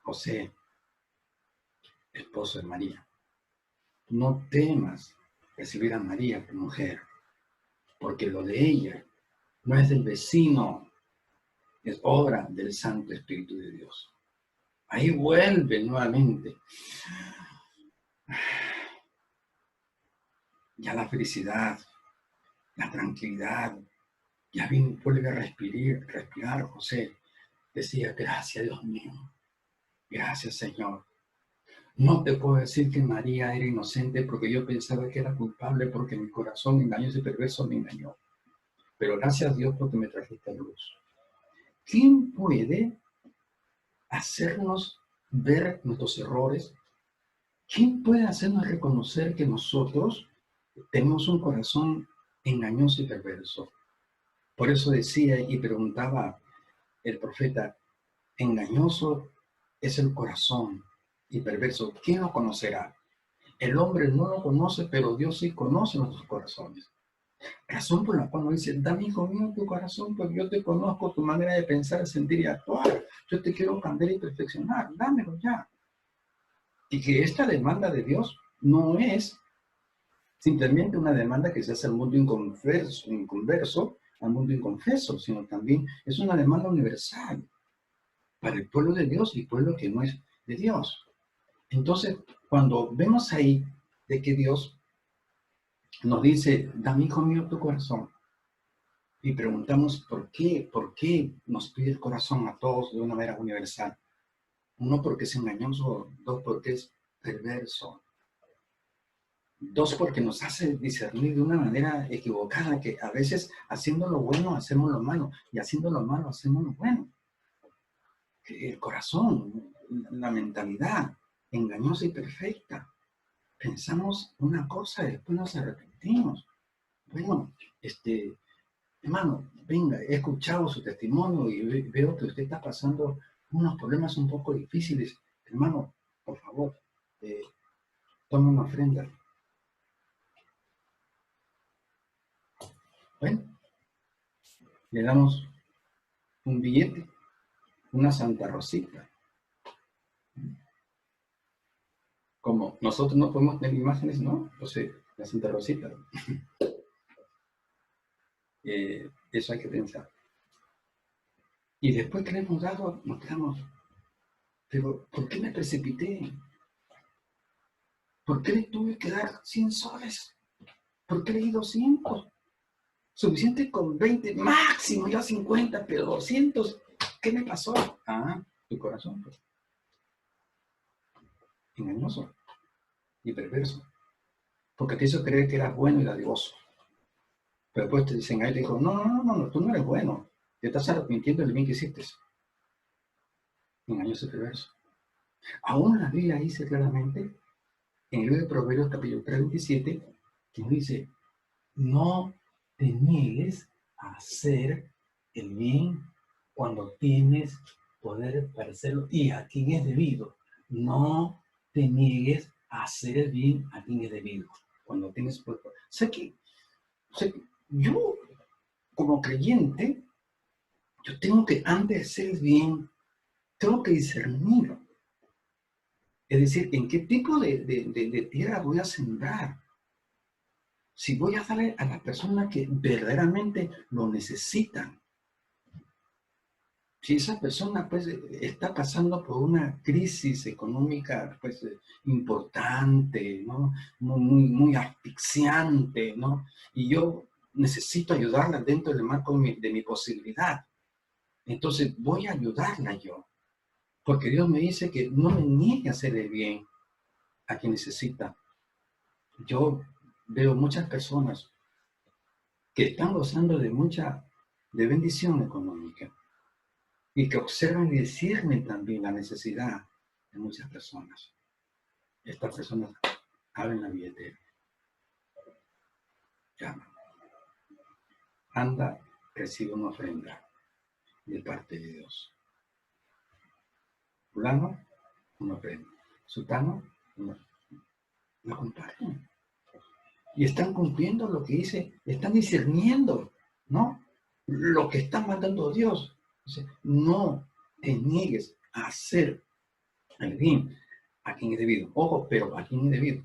José, esposo de María, no temas recibir a María, tu mujer, porque lo de ella no es del vecino, es obra del Santo Espíritu de Dios. Ahí vuelve nuevamente ya la felicidad, la tranquilidad, ya bien vuelve a respirar José. Decía: gracias, Dios mío, gracias, Señor. No te puedo decir que María era inocente porque yo pensaba que era culpable porque mi corazón engañoso y perverso me engañó. Pero gracias a Dios porque me trajiste a luz. ¿Quién puede hacernos ver nuestros errores? ¿Quién puede hacernos reconocer que nosotros tenemos un corazón engañoso y perverso? Por eso decía y preguntaba el profeta: engañoso es el corazón y perverso, ¿quién lo conocerá? El hombre no lo conoce, pero Dios sí conoce nuestros corazones. Razón por la cual nos dice: dame, hijo mío, tu corazón, porque yo te conozco, tu manera de pensar, sentir y actuar. Yo te quiero cambiar y perfeccionar, dámelo ya. Y que esta demanda de Dios no es simplemente una demanda que se hace al mundo inconverso, al mundo inconfeso, sino también es una demanda universal para el pueblo de Dios y pueblo que no es de Dios. Entonces, cuando vemos ahí de que Dios nos dice: dame, hijo mío, tu corazón, y preguntamos por qué nos pide el corazón a todos de una manera universal. Uno, porque es engañoso; dos, porque es perverso; dos, porque nos hace discernir de una manera equivocada, que a veces haciendo lo bueno hacemos lo malo, y haciendo lo malo hacemos lo bueno. El corazón, la mentalidad engañosa y perfecta. Pensamos una cosa y después nos arrepentimos. Bueno, hermano, venga, he escuchado su testimonio y veo que usted está pasando unos problemas un poco difíciles. Hermano, por favor, tome una ofrenda. Bueno, le damos un billete, una Santa Rosita. Como nosotros no podemos tener imágenes, ¿no? Entonces, la Santa Rosita. Eso hay que pensar. Y después que le hemos dado, nos quedamos: pero ¿por qué me precipité? ¿Por qué le tuve que dar 100 soles? ¿Por qué le di 200? Suficiente con 20, máximo ya 50, pero 200. ¿Qué me pasó? Ah, tu corazón, pues, engañoso y perverso. Porque te hizo creer que eras bueno y dadivoso. Pero después te dicen, ahí te dijo: no, tú no eres bueno. Te estás arrepintiendo del bien que hiciste. Engañoso y perverso. Aún la Biblia dice claramente, en el libro de Proverbios capítulo 3:27, que nos dice: no te niegues a hacer el bien cuando tienes poder para hacerlo y a quien es debido. No te niegues a hacer el bien a quien es debido. Cuando tienes poder. Sé que yo, como creyente, yo tengo que, antes de hacer el bien, tengo que discernir. Es decir, en qué tipo de tierra voy a sembrar. Si voy a darle a las personas que verdaderamente lo necesitan. Si esa persona pues está pasando por una crisis económica pues importante, ¿no? Muy asfixiante, ¿no? Y yo necesito ayudarla dentro del marco de mi posibilidad. Entonces voy a ayudarla yo. Porque Dios me dice que no me niegue a hacer el bien a quien necesita. Yo veo muchas personas que están gozando de bendición económica y que observan y disciernen también la necesidad de muchas personas. Estas personas abren la billetera, llaman, anda, recibe una ofrenda de parte de Dios. Fulano, una ofrenda. Sutano, una comparten. Y están cumpliendo lo que dice, están discerniendo, ¿no? Lo que está mandando Dios. Dice, no te niegues a hacer el bien a quien es debido. Ojo, pero a quien es debido.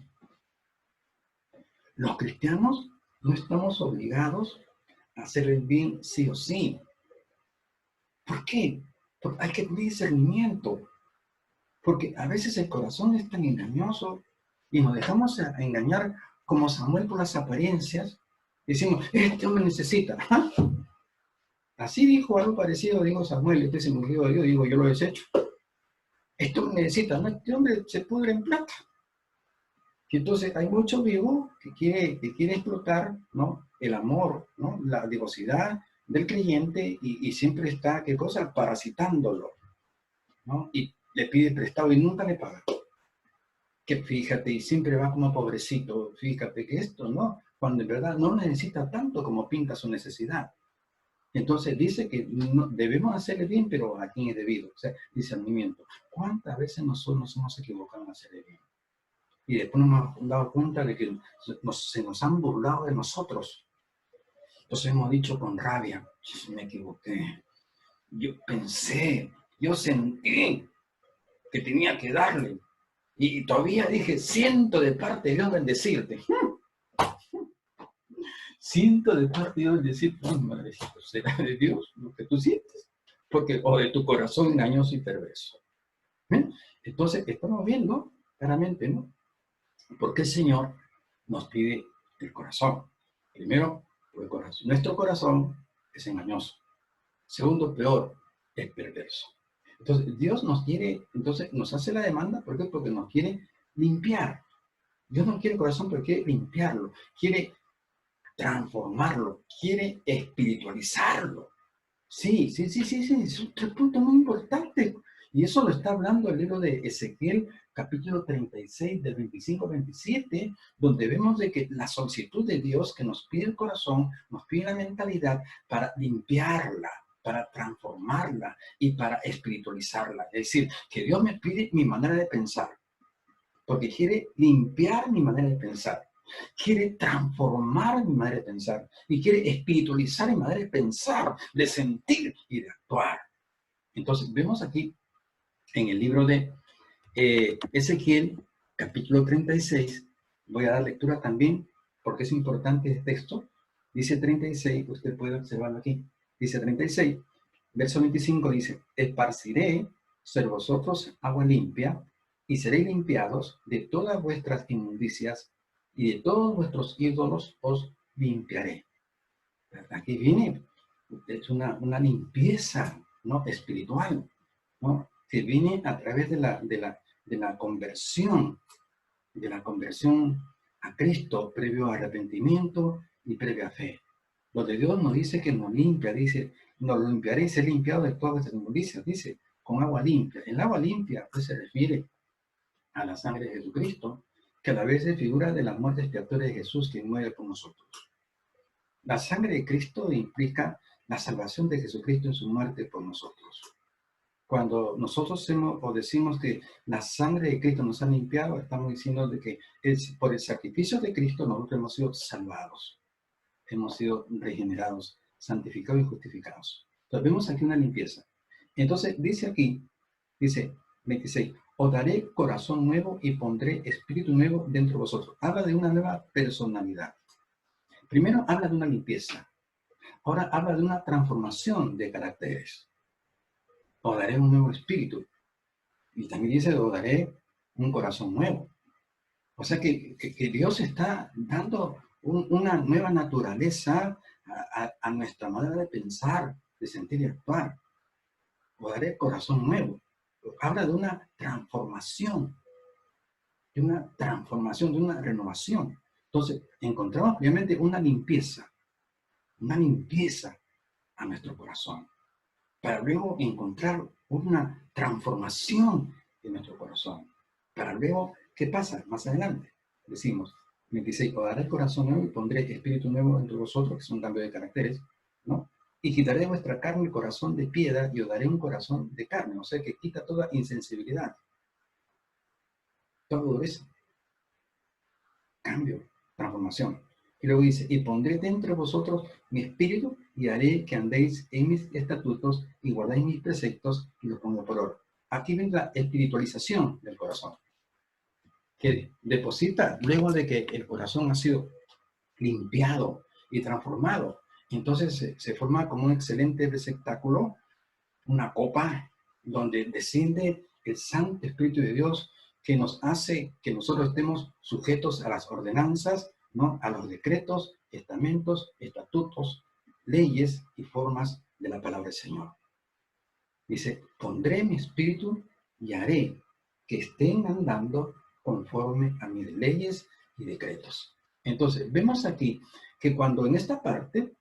Los cristianos no estamos obligados a hacer el bien sí o sí. ¿Por qué? Porque hay que tener discernimiento. Porque a veces el corazón es tan engañoso y nos dejamos engañar como Samuel por las apariencias. Decimos, este hombre necesita. ¿Ah? Así dijo algo parecido, digo Samuel, este se murió de Dios, digo, yo lo he hecho. Este hombre necesita, ¿no? Este hombre se pudre en plata. Y entonces hay mucho vivo que quiere explotar, ¿no? El amor, ¿no? La devosidad del creyente y siempre está, ¿qué cosa? Parasitándolo, ¿no? Y le pide prestado y nunca le paga. Que fíjate, y siempre va como pobrecito, fíjate que esto, ¿no? Cuando en verdad no necesita tanto como pinta su necesidad. Entonces dice que no, debemos hacerle bien, pero a quien es debido. O sea, discernimiento. ¿Cuántas veces nosotros nos hemos equivocado en hacerle bien? Y después nos hemos dado cuenta de que se nos han burlado de nosotros. Entonces hemos dicho con rabia, me equivoqué. Yo pensé, yo sentí que tenía que darle. Y todavía dije, siento de parte de Dios bendecirte. Siento de parte de Dios bendecirte. No, madrecito, ¿será de Dios lo que tú sientes? Porque, o de tu corazón engañoso y perverso. ¿Ven? Entonces, estamos viendo claramente, ¿no? Porque el Señor nos pide el corazón. Primero, el corazón. Nuestro corazón es engañoso. Segundo, peor, es perverso. Entonces, Dios nos quiere, entonces nos hace la demanda, ¿por qué? Porque nos quiere limpiar. Dios no quiere corazón, pero quiere limpiarlo, quiere transformarlo, quiere espiritualizarlo. Sí, es un punto muy importante. Y eso lo está hablando el libro de Ezequiel, capítulo 36, del 25 al 27, donde vemos de que la solicitud de Dios que nos pide el corazón, nos pide la mentalidad para limpiarla, para transformarla y para espiritualizarla. Es decir, que Dios me pide mi manera de pensar, porque quiere limpiar mi manera de pensar. Quiere transformar mi manera de pensar y quiere espiritualizar mi manera de pensar, de sentir y de actuar. Entonces, vemos aquí en el libro de Ezequiel, capítulo 36, voy a dar lectura también, porque es importante este texto. Dice 36, usted puede observarlo aquí. Dice 36, verso 25, dice, esparciré sobre vosotros agua limpia y seréis limpiados de todas vuestras inmundicias y de todos vuestros ídolos os limpiaré. Aquí viene, es una limpieza, ¿no? Espiritual, ¿no? Que viene a través de la conversión, a Cristo previo arrepentimiento y previa fe. Donde Dios nos dice que nos limpia, dice, nos limpiaré y ser limpiado de todas vuestras inmundicias, dice, con agua limpia. El agua limpia pues se refiere a la sangre de Jesucristo, que a la vez es figura de la muerte expiatoria de Jesús, que muere por nosotros. La sangre de Cristo implica la salvación de Jesucristo en su muerte por nosotros. Cuando nosotros decimos que la sangre de Cristo nos ha limpiado, estamos diciendo de que por el sacrificio de Cristo nosotros hemos sido salvados, hemos sido regenerados, santificados y justificados. Entonces vemos aquí una limpieza. Entonces dice aquí, dice 26, os daré corazón nuevo y pondré espíritu nuevo dentro de vosotros. Habla de una nueva personalidad. Primero habla de una limpieza. Ahora habla de una transformación de caracteres. Os daré un nuevo espíritu. Y también dice, os daré un corazón nuevo. O sea que Dios está dando una nueva naturaleza a nuestra manera de pensar, de sentir y actuar. Os daré corazón nuevo. Habla de una transformación, de una renovación. Entonces, encontramos obviamente una limpieza a nuestro corazón, para luego encontrar una transformación en nuestro corazón. Para luego, ¿qué pasa? Más adelante, decimos, 26, os daré corazón nuevo y pondré espíritu nuevo entre vosotros, que es un cambio de caracteres, ¿no? Y quitaré de vuestra carne el corazón de piedra y os daré un corazón de carne, o sea que quita toda insensibilidad, toda dureza, cambio, transformación. Y luego dice, y pondré dentro de vosotros mi espíritu y haré que andéis en mis estatutos y guardéis mis preceptos y los pongo por obra. Aquí viene la espiritualización del corazón, que deposita luego de que el corazón ha sido limpiado y transformado. Entonces se forma como un excelente receptáculo, una copa donde desciende el Santo Espíritu de Dios que nos hace que nosotros estemos sujetos a las ordenanzas, ¿no? A los decretos, estamentos, estatutos, leyes y formas de la palabra del Señor. Dice, pondré mi espíritu y haré que estén andando conforme a mis leyes y decretos. Entonces, vemos aquí que cuando en esta parte,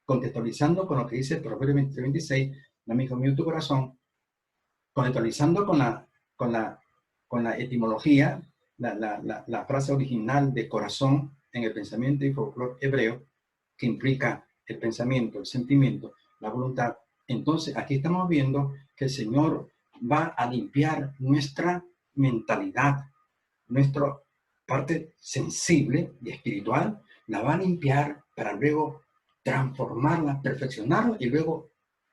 contextualizando con lo que dice el Proverbio 26, dame, hijo mío, tu corazón, contextualizando con la etimología, la frase original de corazón en el pensamiento y folclore hebreo, que implica el pensamiento, el sentimiento, la voluntad. Entonces, aquí estamos viendo que el Señor va a limpiar nuestra mentalidad, nuestra parte sensible y espiritual, la va a limpiar para luego transformarla, perfeccionarla y luego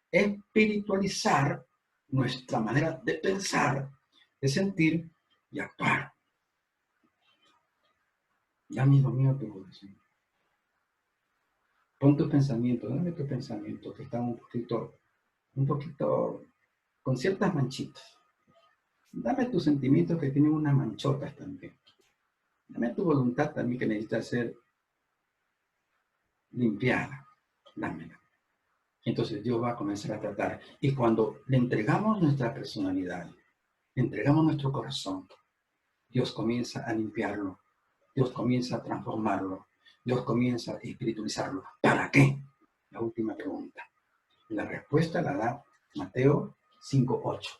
espiritualizar nuestra manera de pensar, de sentir y actuar. Ya, amigo mío, tu corazón. Pon tus pensamientos, dame tus pensamientos que están un poquito con ciertas manchitas. Dame tus sentimientos que tienen unas manchotas también. Dame tu voluntad también que necesita ser limpiada. Dámela. Entonces Dios va a comenzar a tratar. Y cuando le entregamos nuestra personalidad, le entregamos nuestro corazón, Dios comienza a limpiarlo. Dios comienza a transformarlo. Dios comienza a espiritualizarlo. ¿Para qué? La última pregunta. La respuesta la da Mateo 5:8,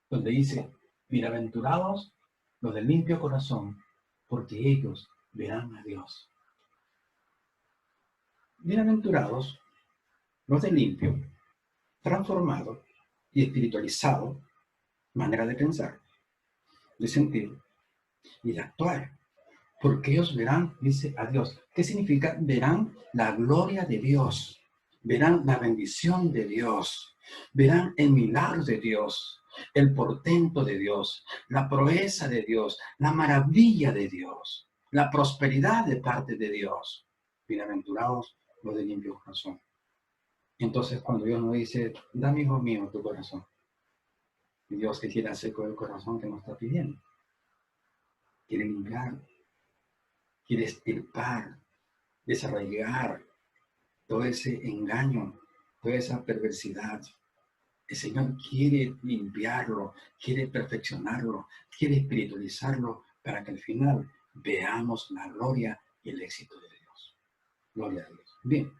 donde dice, bienaventurados los de limpio corazón, porque ellos verán a Dios. Bienaventurados los de limpio, transformado y espiritualizado manera de pensar, de sentir y de actuar. Porque ellos verán, dice, a Dios. ¿Qué significa? Verán la gloria de Dios, verán la bendición de Dios, verán el milagro de Dios, el portento de Dios, la proeza de Dios, la maravilla de Dios, la prosperidad de parte de Dios. Bienaventurados los de limpio corazón. Entonces, cuando Dios nos dice, dame, hijo mío, tu corazón, Dios que quiere hacer con el corazón que nos está pidiendo, quiere limpiar, quiere extirpar, desarraigar todo ese engaño, toda esa perversidad. El Señor quiere limpiarlo, quiere perfeccionarlo, quiere espiritualizarlo para que al final veamos la gloria y el éxito de Dios. Gloria a Dios. Bien,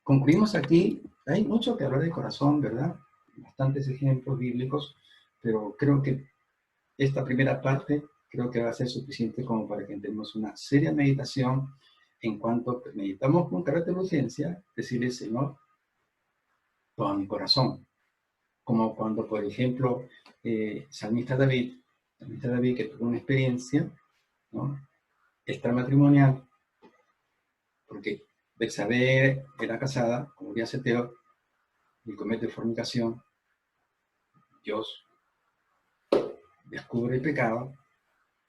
concluimos aquí. Hay mucho que hablar del corazón, ¿verdad? Bastantes ejemplos bíblicos, pero creo que esta primera parte creo que va a ser suficiente como para que tengamos una seria meditación en cuanto meditamos con carácter de urgencia, decirle, Señor, todo mi corazón. Como cuando, por ejemplo, Salmista David que tuvo una experiencia, ¿no?, extramatrimonial, porque Betsabé era casada con Urías Eteo y comete fornicación. Dios descubre el pecado,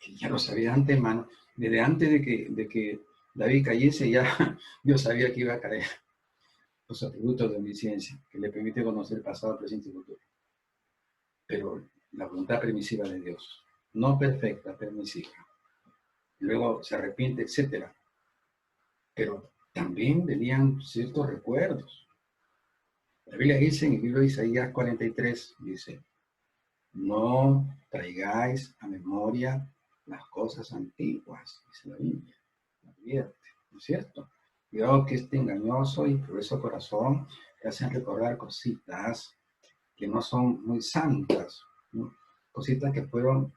que ya lo sabía de antemano, desde antes de que David cayese, ya Dios sabía que iba a caer. Los atributos de omnisciencia, que le permite conocer el pasado, presente y futuro. Pero la voluntad permisiva de Dios, no perfecta, permisiva. Luego se arrepiente, etcétera. Pero también venían ciertos recuerdos. La Biblia dice en el libro de Isaías 43, dice, no traigáis a memoria las cosas antiguas, dice la Biblia, advierte, ¿no es cierto? Cuidado que este engañoso y perverso corazón te hacen recordar cositas que no son muy santas, ¿no? Cositas que fueron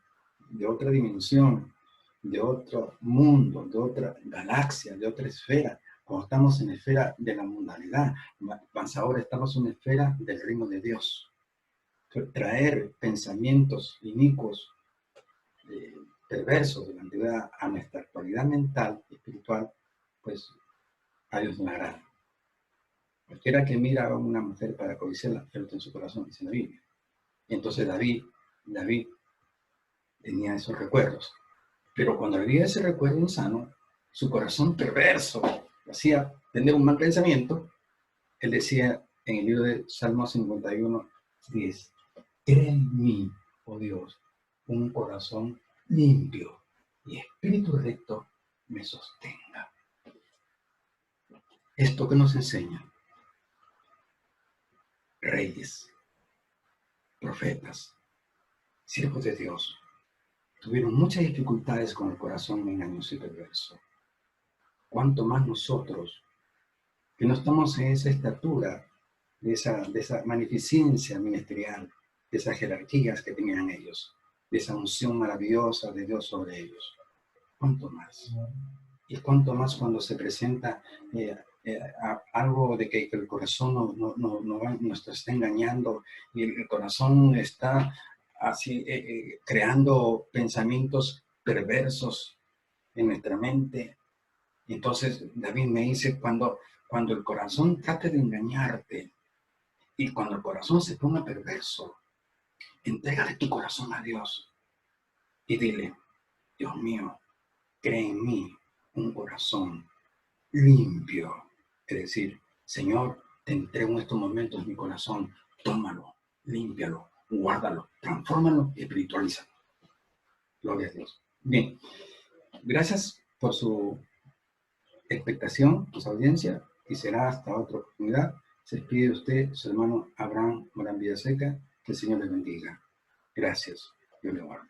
de otra dimensión, de otro mundo, de otra galaxia, de otra esfera. Cuando estamos en la esfera de la mundanidad, más ahora estamos en la esfera del reino de Dios. Traer pensamientos inicuos, perversos de la antigüedad a nuestra actualidad mental y espiritual, pues a Dios no le agrada. Cualquiera que mira a una mujer para codiciarla, él en su corazón, dice la Biblia. Y entonces David tenía esos recuerdos. Pero cuando había ese recuerdo insano, su corazón perverso hacía tener un mal pensamiento. Él decía en el libro de Salmo 51, 10, crea en mí, oh Dios, un corazón limpio y espíritu recto me sostenga. Esto que nos enseña reyes, profetas, siervos de Dios, tuvieron muchas dificultades con el corazón engañoso y perverso. Cuanto más nosotros, que no estamos en esa estatura de esa magnificencia ministerial, de esas jerarquías que tenían ellos, de esa unción maravillosa de Dios sobre ellos. ¿Cuánto más? Y cuánto más cuando se presenta algo de que el corazón nos está engañando y el corazón está así creando pensamientos perversos en nuestra mente. Entonces David me dice, cuando el corazón trate de engañarte y cuando el corazón se ponga perverso, entrégale tu corazón a Dios y dile, Dios mío, crea en mí un corazón limpio. Es decir, Señor, te entrego en estos momentos mi corazón, tómalo, límpialo, guárdalo, transfórmalo y espiritualízalo. Gloria a Dios. Bien, gracias por su expectación, su audiencia, y será hasta otra oportunidad. Se despide usted, su hermano Abraham Morán Villaseca, que el Señor le bendiga. Gracias. Dios le guarde.